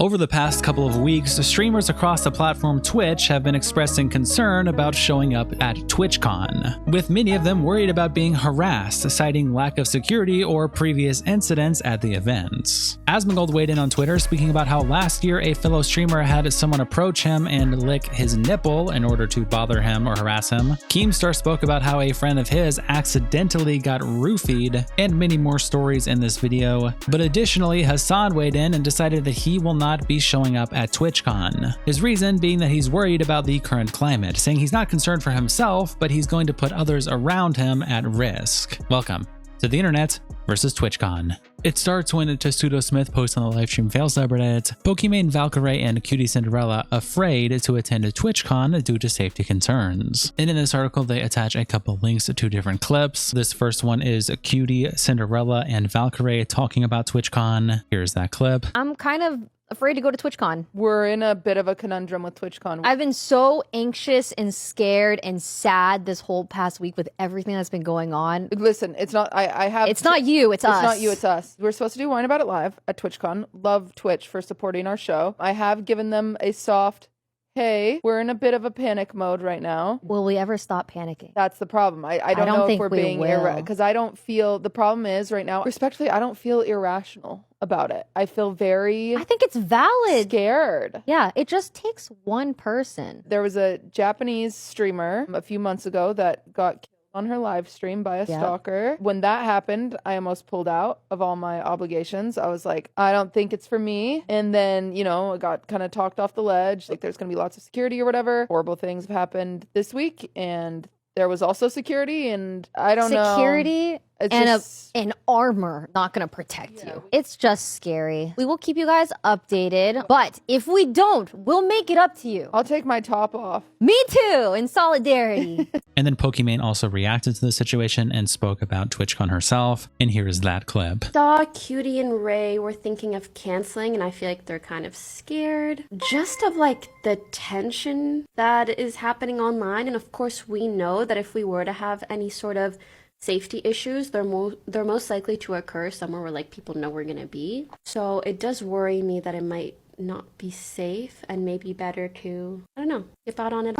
Over the past couple of weeks, streamers across the platform Twitch have been expressing concern about showing up at TwitchCon, with many of them worried about being harassed, citing lack of security or previous incidents at the events. Asmongold weighed in on Twitter, speaking about how last year a fellow streamer had someone approach him and lick his nipple in order to bother him or harass him. Keemstar spoke about how a friend of his accidentally got roofied, and many more stories in this video. But additionally, Hasan weighed in and decided that he will not be showing up at TwitchCon. His reason being that he's worried about the current climate, saying he's not concerned for himself, but he's going to put others around him at risk. Welcome to the internet versus TwitchCon. It starts when Testudo Smith posts on the livestream fail subreddit, Pokimane, Valkyrae QTCinderella afraid to attend a TwitchCon due to safety concerns. And in this article, they attach a couple links to two different clips. This first one is QTCinderella and Valkyrae talking about TwitchCon. Here's that clip. I'm kind of afraid to go to TwitchCon. We're in a bit of a conundrum with TwitchCon. I've been so anxious and scared and sad this whole past week with everything that's been going on. Listen, it's not, It's not you, it's us. It's not you, it's us. We're supposed to do Wine About It live at TwitchCon. Love Twitch for supporting our show. I have given them a soft, hey, we're in a bit of a panic mode right now. Will we ever stop panicking? That's the problem. I don't know if we're being because I don't feel, the problem is right now, respectfully, I don't feel irrational about it. I feel I think it's valid. Scared. Yeah, it just takes one person. There was a Japanese streamer a few months ago that got killed on her live stream by a stalker. When that happened, I almost pulled out of all my obligations. I was like, I don't think it's for me. And then, you know, I got kind of talked off the ledge. Like, there's going to be lots of security or whatever. Horrible things have happened this week. And there was also security, and I don't know. Security and an armor not going to protect you. It's just scary. We will keep you guys updated, but if we don't, we'll make it up to you. I'll take my top off. Me too, in solidarity. And then Pokimane also reacted to the situation and spoke about TwitchCon herself, and here is that clip. Saw Cutie and Ray were thinking of canceling, and I feel like they're kind of scared just of like the tension that is happening online. And of course we know that if we were to have any sort of safety issues, they're most likely to occur somewhere where like people know we're gonna be. So it does worry me that it might not be safe and maybe better to, I don't know, skip out on it.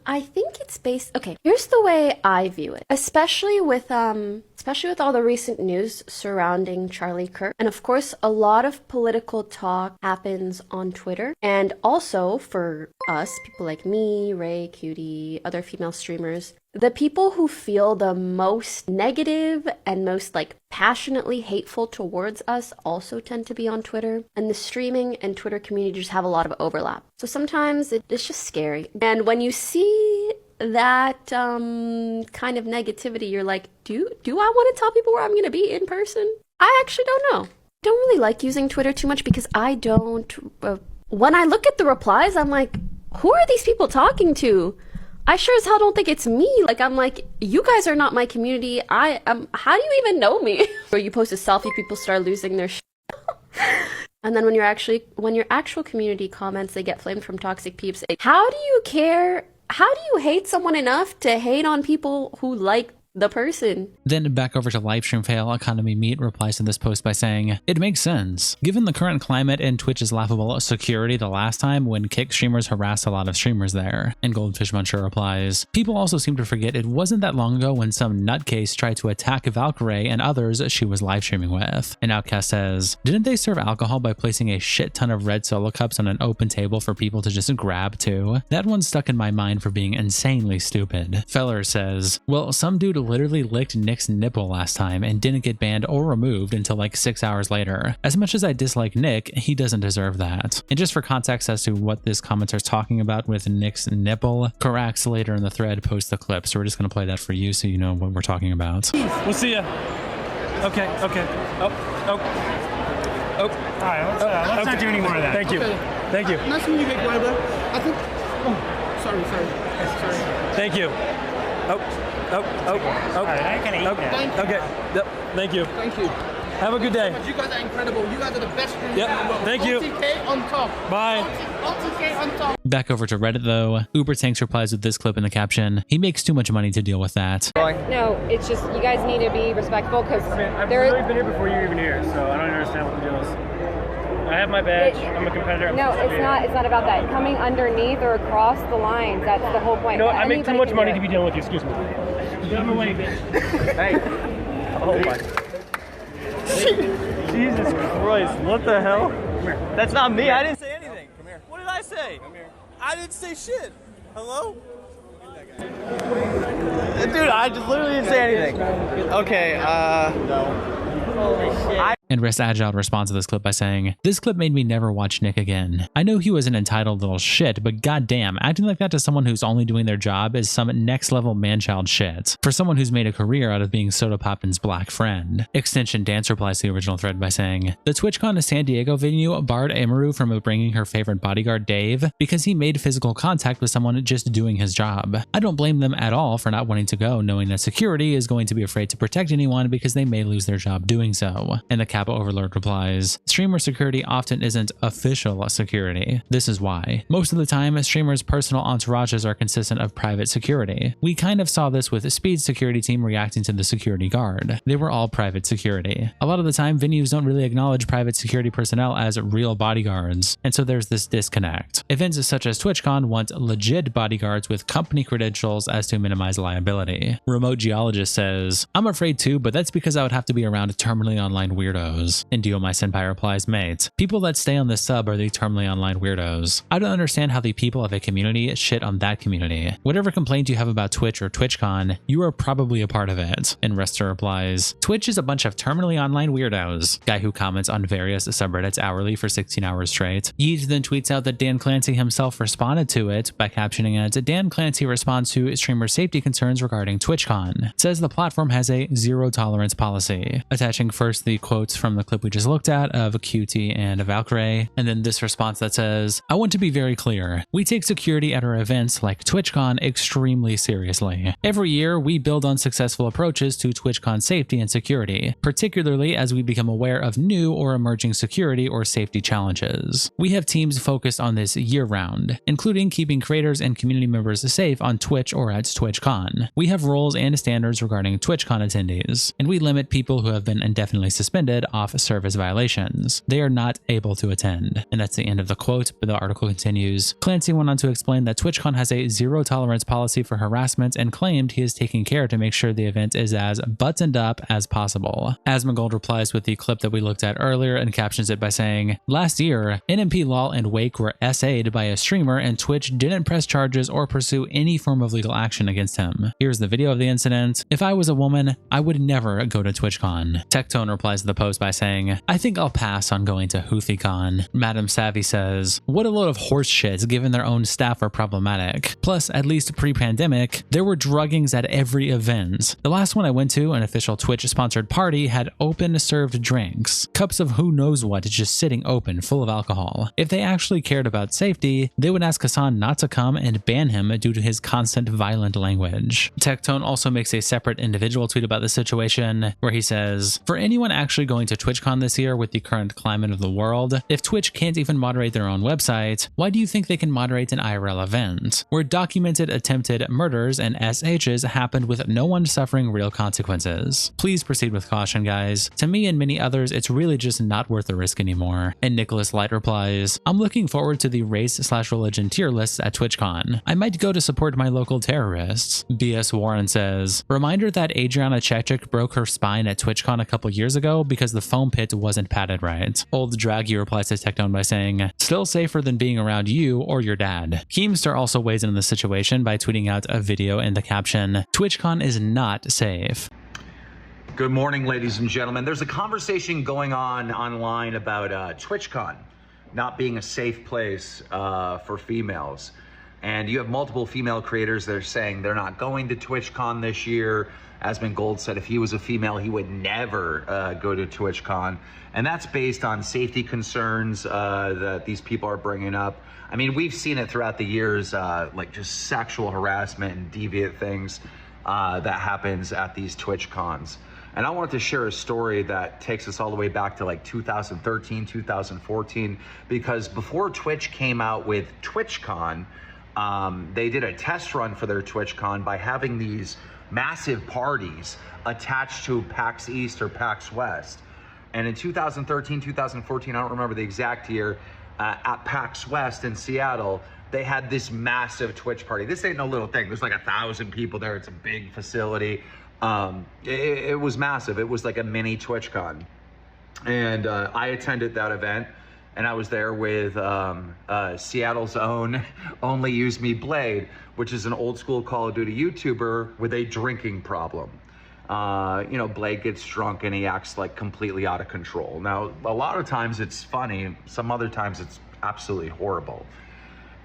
I think it's based, okay, here's the way I view it, especially with all the recent news surrounding Charlie Kirk. And of course, a lot of political talk happens on Twitter. And also for us, people like me, Ray, Cutie, other female streamers, the people who feel the most negative and most like passionately hateful towards us also tend to be on Twitter. And the streaming and Twitter community just have a lot of overlap. So sometimes it's just scary. And when you see that kind of negativity, you're like, do I want to tell people where I'm going to be in person? I actually don't know. I don't really like using Twitter too much because I don't, when I look at the replies, I'm like, who are these people talking to? I sure as hell don't think it's me. Like, I'm like, you guys are not my community. How do you even know me? Or you post a selfie, people start losing their shit. And then when your actual community comments, they get flamed from toxic peeps. How do you care? How do you hate someone enough to hate on people who like the person? Then back over to livestream fail, Economy Meat replies to this post by saying, it makes sense. Given the current climate and Twitch's laughable security the last time when Kick streamers harassed a lot of streamers there. And Goldfish Muncher replies, people also seem to forget it wasn't that long ago when some nutcase tried to attack Valkyrae and others she was live streaming with. And Outcast says, didn't they serve alcohol by placing a shit ton of red solo cups on an open table for people to just grab too? That one stuck in my mind for being insanely stupid. Feller says, well, some dude literally licked Nick's nipple last time and didn't get banned or removed until like 6 hours later. As much as I dislike Nick, he doesn't deserve that. And just for context as to what this commenter's talking about with Nick's nipple, Corax later in the thread posts the clip, so we're just going to play that for you so you know what we're talking about. We'll see ya. Okay. Oh. All right, let's not do any more of that. Thank you. Okay. Thank you. Nice to meet you, big brother. I think. Oh, sorry. Thank you. Oh. All right, I ain't gonna eat that. Okay. Yep. Thank you. Thank you. Have a good day. You guys are incredible. You guys are the best streamers Yep. in the world. Thank you. OTK on top. Bye. OTK on top. Back over to Reddit though, Uber Tanks replies with this clip in the caption, he makes too much money to deal with that. No, it's just you guys need to be respectful because I've literally been here before you were even here, so I don't understand what the deal is. I have my badge. I'm a competitor. No, it's not. It's not about that. Coming underneath or across the lines. That's the whole point. You know what? I make too much money to be. be dealing with you. Excuse me. Get him away, bitch. Hey. Oh my. Jesus Christ! What the hell? That's not me. I didn't say anything. Come here. What did I say? Come here. I didn't say shit. Hello? Dude, I just literally didn't say anything. Okay, Holy shit. And Rest Agile responds to this clip by saying, "This clip made me never watch Nick again. I know he was an entitled little shit, but goddamn, acting like that to someone who's only doing their job is some next level man-child shit. For someone who's made a career out of being Soda Poppin's black friend." Extension Dance replies to the original thread by saying, "The TwitchCon San Diego venue barred Amaru from bringing her favorite bodyguard Dave because he made physical contact with someone just doing his job. I don't blame them at all for not wanting to go, knowing that security is going to be afraid to protect anyone because they may lose their job doing so." And the Kappa Overlord replies, "Streamer security often isn't official security. This is why. Most of the time, streamers' personal entourages are consistent of private security. We kind of saw this with Speed's security team reacting to the security guard. They were all private security. A lot of the time, venues don't really acknowledge private security personnel as real bodyguards, and so there's this disconnect. Events such as TwitchCon want legit bodyguards with company credentials as to minimize liability." Remote Geologist says, "I'm afraid too, but that's because I would have to be around terminally online weirdos." And Dio My Senpai replies, "Mate, people that stay on this sub are the terminally online weirdos. I don't understand how the people of a community shit on that community. Whatever complaint you have about Twitch or TwitchCon, you are probably a part of it." And Rester replies, "Twitch is a bunch of terminally online weirdos." Guy who comments on various subreddits hourly for 16 hours straight. Yeet then tweets out that Dan Clancy himself responded to it by captioning it, "Dan Clancy responds to streamer safety concerns regarding TwitchCon. Says the platform has a zero tolerance policy." Attaching first the quotes from the clip we just looked at of QT and Valkyrae, and then this response that says, "I want to be very clear. We take security at our events like TwitchCon extremely seriously. Every year, we build on successful approaches to TwitchCon safety and security, particularly as we become aware of new or emerging security or safety challenges. We have teams focused on this year-round, including keeping creators and community members safe on Twitch or at TwitchCon. We have rules and standards regarding TwitchCon attendees, and we limit people who have been indefinitely suspended off service violations. They are not able to attend." And that's the end of the quote, but the article continues. Clancy went on to explain that TwitchCon has a zero tolerance policy for harassment and claimed he is taking care to make sure the event is as buttoned up as possible. Asmongold replies with the clip that we looked at earlier and captions it by saying, "Last year, Nmplol and Wake were SA'd by a streamer and Twitch didn't press charges or pursue any form of legal action against him. Here's the video of the incident. If I was a woman, I would never go to TwitchCon." Tectone replies to the post by saying, "I think I'll pass on going to HouthieCon." Madam Savvy says, "What a load of horse shit given their own staff are problematic. Plus, at least pre-pandemic, there were druggings at every event. The last one I went to, an official Twitch-sponsored party, had open served drinks. Cups of who knows what just sitting open full of alcohol. If they actually cared about safety, they would ask Hasan not to come and ban him due to his constant violent language." Tectone also makes a separate individual tweet about the situation where he says, "For anyone actually going to TwitchCon this year with the current climate of the world, if Twitch can't even moderate their own website, why do you think they can moderate an IRL event where documented attempted murders and SHs happened with no one suffering real consequences? Please proceed with caution, guys. To me and many others, it's really just not worth the risk anymore." And Nicholas Light replies, "I'm looking forward to the race/religion tier lists at TwitchCon. I might go to support my local terrorists." BS Warren says, "Reminder that Adriana Chechik broke her spine at TwitchCon a couple years ago because the foam pit wasn't padded right." Old Draggy replies to Tectone by saying, "Still safer than being around you or your dad." Keemstar also weighs in on the situation by tweeting out a video in the caption, "TwitchCon is not safe." Good morning, ladies and gentlemen. There's a conversation going on online about TwitchCon not being a safe place for females. And you have multiple female creators that are saying they're not going to TwitchCon this year. Asmongold said if he was a female, he would never go to TwitchCon. And that's based on safety concerns that these people are bringing up. I mean, we've seen it throughout the years, like just sexual harassment and deviant things that happens at these TwitchCons. And I wanted to share a story that takes us all the way back to like 2013, 2014, because before Twitch came out with TwitchCon, they did a test run for their TwitchCon by having these massive parties attached to PAX East or PAX West. And in 2013, 2014, I don't remember the exact year, at PAX West in Seattle, they had this massive Twitch party. This ain't no little thing. There's like 1,000 people there. It's a big facility. It was massive. It was like a mini TwitchCon. And I attended that event, and I was there with Seattle's own Only Use Me Blade, which is an old school Call of Duty YouTuber with a drinking problem. You know, Blade gets drunk and he acts like completely out of control. Now, a lot of times it's funny, some other times it's absolutely horrible.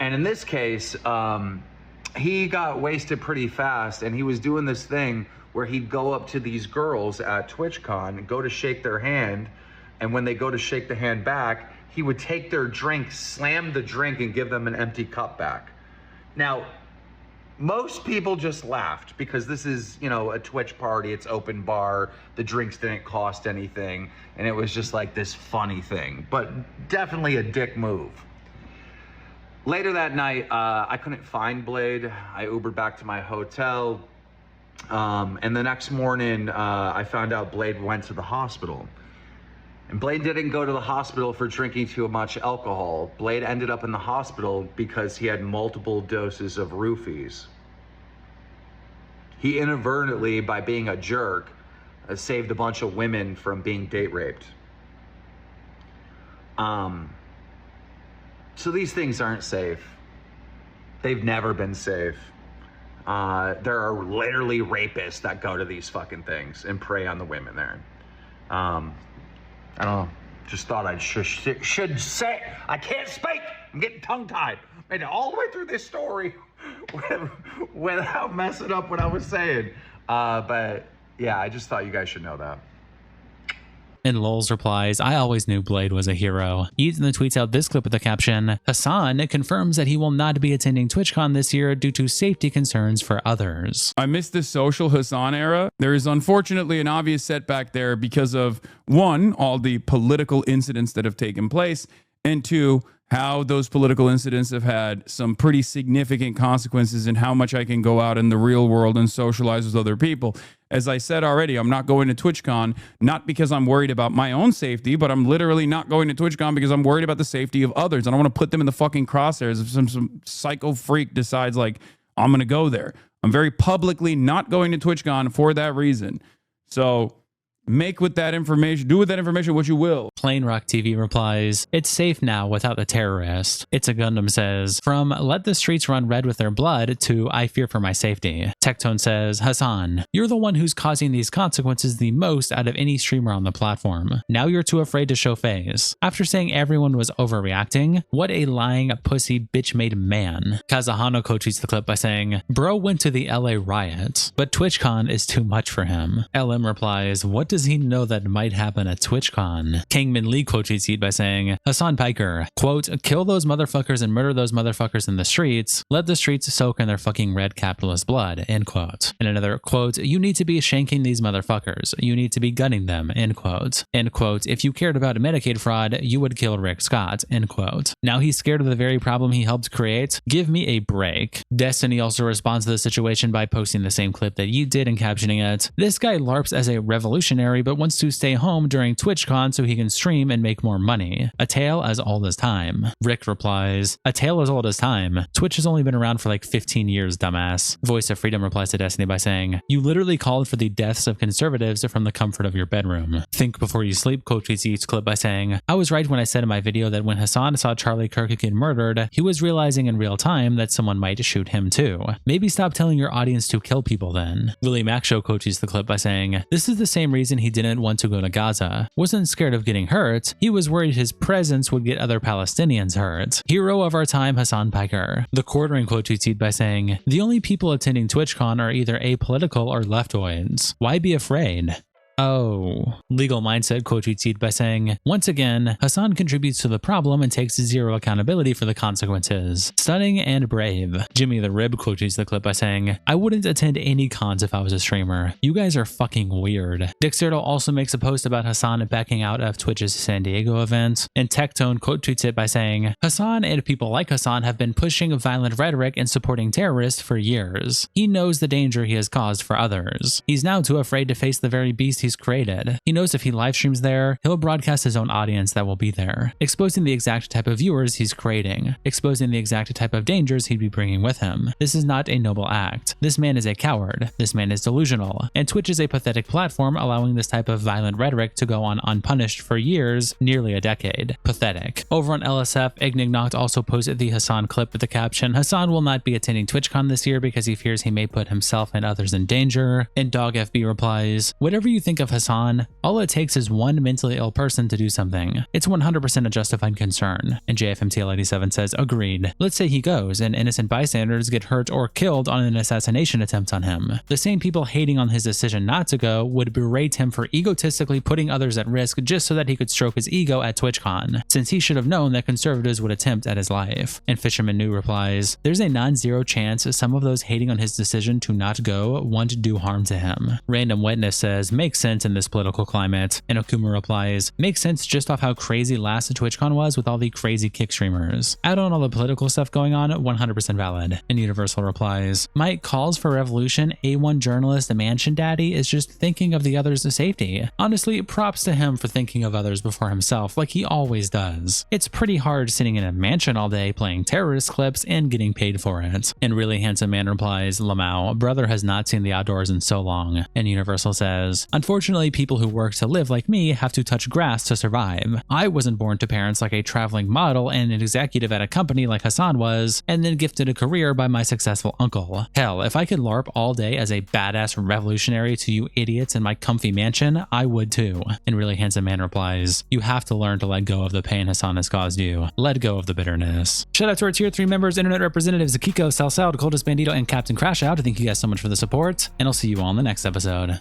And in this case, he got wasted pretty fast, and he was doing this thing where he'd go up to these girls at TwitchCon and go to shake their hand, and when they go to shake the hand back, he would take their drink, slam the drink, and give them an empty cup back. Now, most people just laughed because this is, you know, a Twitch party, it's open bar, the drinks didn't cost anything, and it was just like this funny thing, but definitely a dick move. Later that night, I couldn't find Blade. I Ubered back to my hotel, and the next morning, I found out Blade went to the hospital. And Blade didn't go to the hospital for drinking too much alcohol. Blade ended up in the hospital because he had multiple doses of roofies. He inadvertently, by being a jerk, saved a bunch of women from being date raped. So these things aren't safe. They've never been safe. There are literally rapists that go to these fucking things and prey on the women there. I don't know. Just thought I should say. I can't speak. I'm getting tongue-tied. Made it all the way through this story without messing up what I was saying. But yeah, I just thought you guys should know that. Nmplol replies, I always knew Blade was a hero. Ethan tweets out this clip with the caption, Hasan confirms that he will not be attending TwitchCon this year due to safety concerns for others. I miss the social Hasan era. There is unfortunately an obvious setback there because of, one, all the political incidents that have taken place, and two, how those political incidents have had some pretty significant consequences in how much I can go out in the real world and socialize with other people. As I said already, I'm not going to TwitchCon, not because I'm worried about my own safety, but I'm literally not going to TwitchCon because I'm worried about the safety of others. I don't want to put them in the fucking crosshairs if some psycho freak decides, like, I'm going to go there. I'm very publicly not going to TwitchCon for that reason. So make with that information, do with that information what you will. Plain Rock TV replies, it's safe now without the terrorist. It's a Gundam says, from let the streets run red with their blood to I fear for my safety. Tectone says, Hasan, you're the one who's causing these consequences the most out of any streamer on the platform. Now you're too afraid to show face. After saying everyone was overreacting, what a lying pussy bitch-made man. Kazuhano co-tweets the clip by saying, bro went to the LA riot, but TwitchCon is too much for him. LM replies, what does he know that might happen at TwitchCon? Kingman Lee quotes it by saying, Hasan Piker, quote, kill those motherfuckers and murder those motherfuckers in the streets. Let the streets soak in their fucking red capitalist blood, end quote. And another quote, you need to be shanking these motherfuckers. You need to be gunning them, end quote. End quote, if you cared about Medicaid fraud, you would kill Rick Scott, end quote. Now he's scared of the very problem he helped create? Give me a break. Destiny also responds to the situation by posting the same clip that Yeet did and captioning it, this guy LARPs as a revolutionary but wants to stay home during TwitchCon so he can stream and make more money. A tale as old as time. Rick replies, a tale as old as time. Twitch has only been around for like 15 years, dumbass. Voice of Freedom replies to Destiny by saying, you literally called for the deaths of conservatives from the comfort of your bedroom. Think before you sleep, quote tweets each clip by saying, I was right when I said in my video that when Hasan saw Charlie Kirk get murdered, he was realizing in real time that someone might shoot him too. Maybe stop telling your audience to kill people then. Willie Mac Show quote tweets the clip by saying, this is the same reason he didn't want to go to Gaza. Wasn't scared of getting hurt, he was worried his presence would get other Palestinians hurt. Hero of our time, Hasan Piker. The Quartering quote tweeted by saying, the only people attending TwitchCon are either apolitical or leftoids. Why be afraid? Oh. Legal Mindset quote tweeted by saying, once again, Hasan contributes to the problem and takes zero accountability for the consequences. Stunning and brave. Jimmy the Rib quote tweets the clip by saying, I wouldn't attend any cons if I was a streamer. You guys are fucking weird. Dixerto also makes a post about Hasan backing out of Twitch's San Diego event, and Tectone quote tweets it by saying, Hasan and people like Hasan have been pushing violent rhetoric and supporting terrorists for years. He knows the danger he has caused for others. He's now too afraid to face the very beast he's he's created. He knows if he live streams there, he'll broadcast his own audience that will be there, exposing the exact type of viewers he's creating, exposing the exact type of dangers he'd be bringing with him. This is not a noble act. This man is a coward. This man is delusional. And Twitch is a pathetic platform allowing this type of violent rhetoric to go on unpunished for years, nearly a decade. Pathetic. Over on LSF, Ignignoct also posted the Hasan clip with the caption, "Hasan will not be attending TwitchCon this year because he fears he may put himself and others in danger." And DogFB replies, "Whatever you think of Hasan, all it takes is one mentally ill person to do something. It's 100% a justified concern." And JFMTL87 says, "Agreed. Let's say he goes and innocent bystanders get hurt or killed on an assassination attempt on him. The same people hating on his decision not to go would berate him for egotistically putting others at risk just so that he could stroke his ego at TwitchCon, since he should have known that conservatives would attempt at his life." And Fisherman New replies, "There's a non-zero chance some of those hating on his decision to not go want to do harm to him." Random Witness says, "Makes sense in this political climate." And Okuma replies, "Makes sense just off how crazy last TwitchCon was with all the crazy kick streamers. Add on all the political stuff going on, 100% valid." And Universal replies, "Mike calls for revolution. A1 journalist Mansion Daddy is just thinking of the others' safety. Honestly, props to him for thinking of others before himself like he always does. It's pretty hard sitting in a mansion all day playing terrorist clips and getting paid for it." And Really Handsome Man replies, "Lamau, brother has not seen the outdoors in so long." And Universal says, "Unfortunately, people who work to live like me have to touch grass to survive. I wasn't born to parents like a traveling model and an executive at a company like Hasan was, and then gifted a career by my successful uncle. Hell, if I could LARP all day as a badass revolutionary to you idiots in my comfy mansion, I would too." And Really Handsome Man replies, "You have to learn to let go of the pain Hasan has caused you. Let go of the bitterness." Shout out to our tier 3 members, internet representatives Akiko, Salsal, Coldest Bandito, and Captain Crash Out. Thank you guys so much for the support, and I'll see you all in the next episode.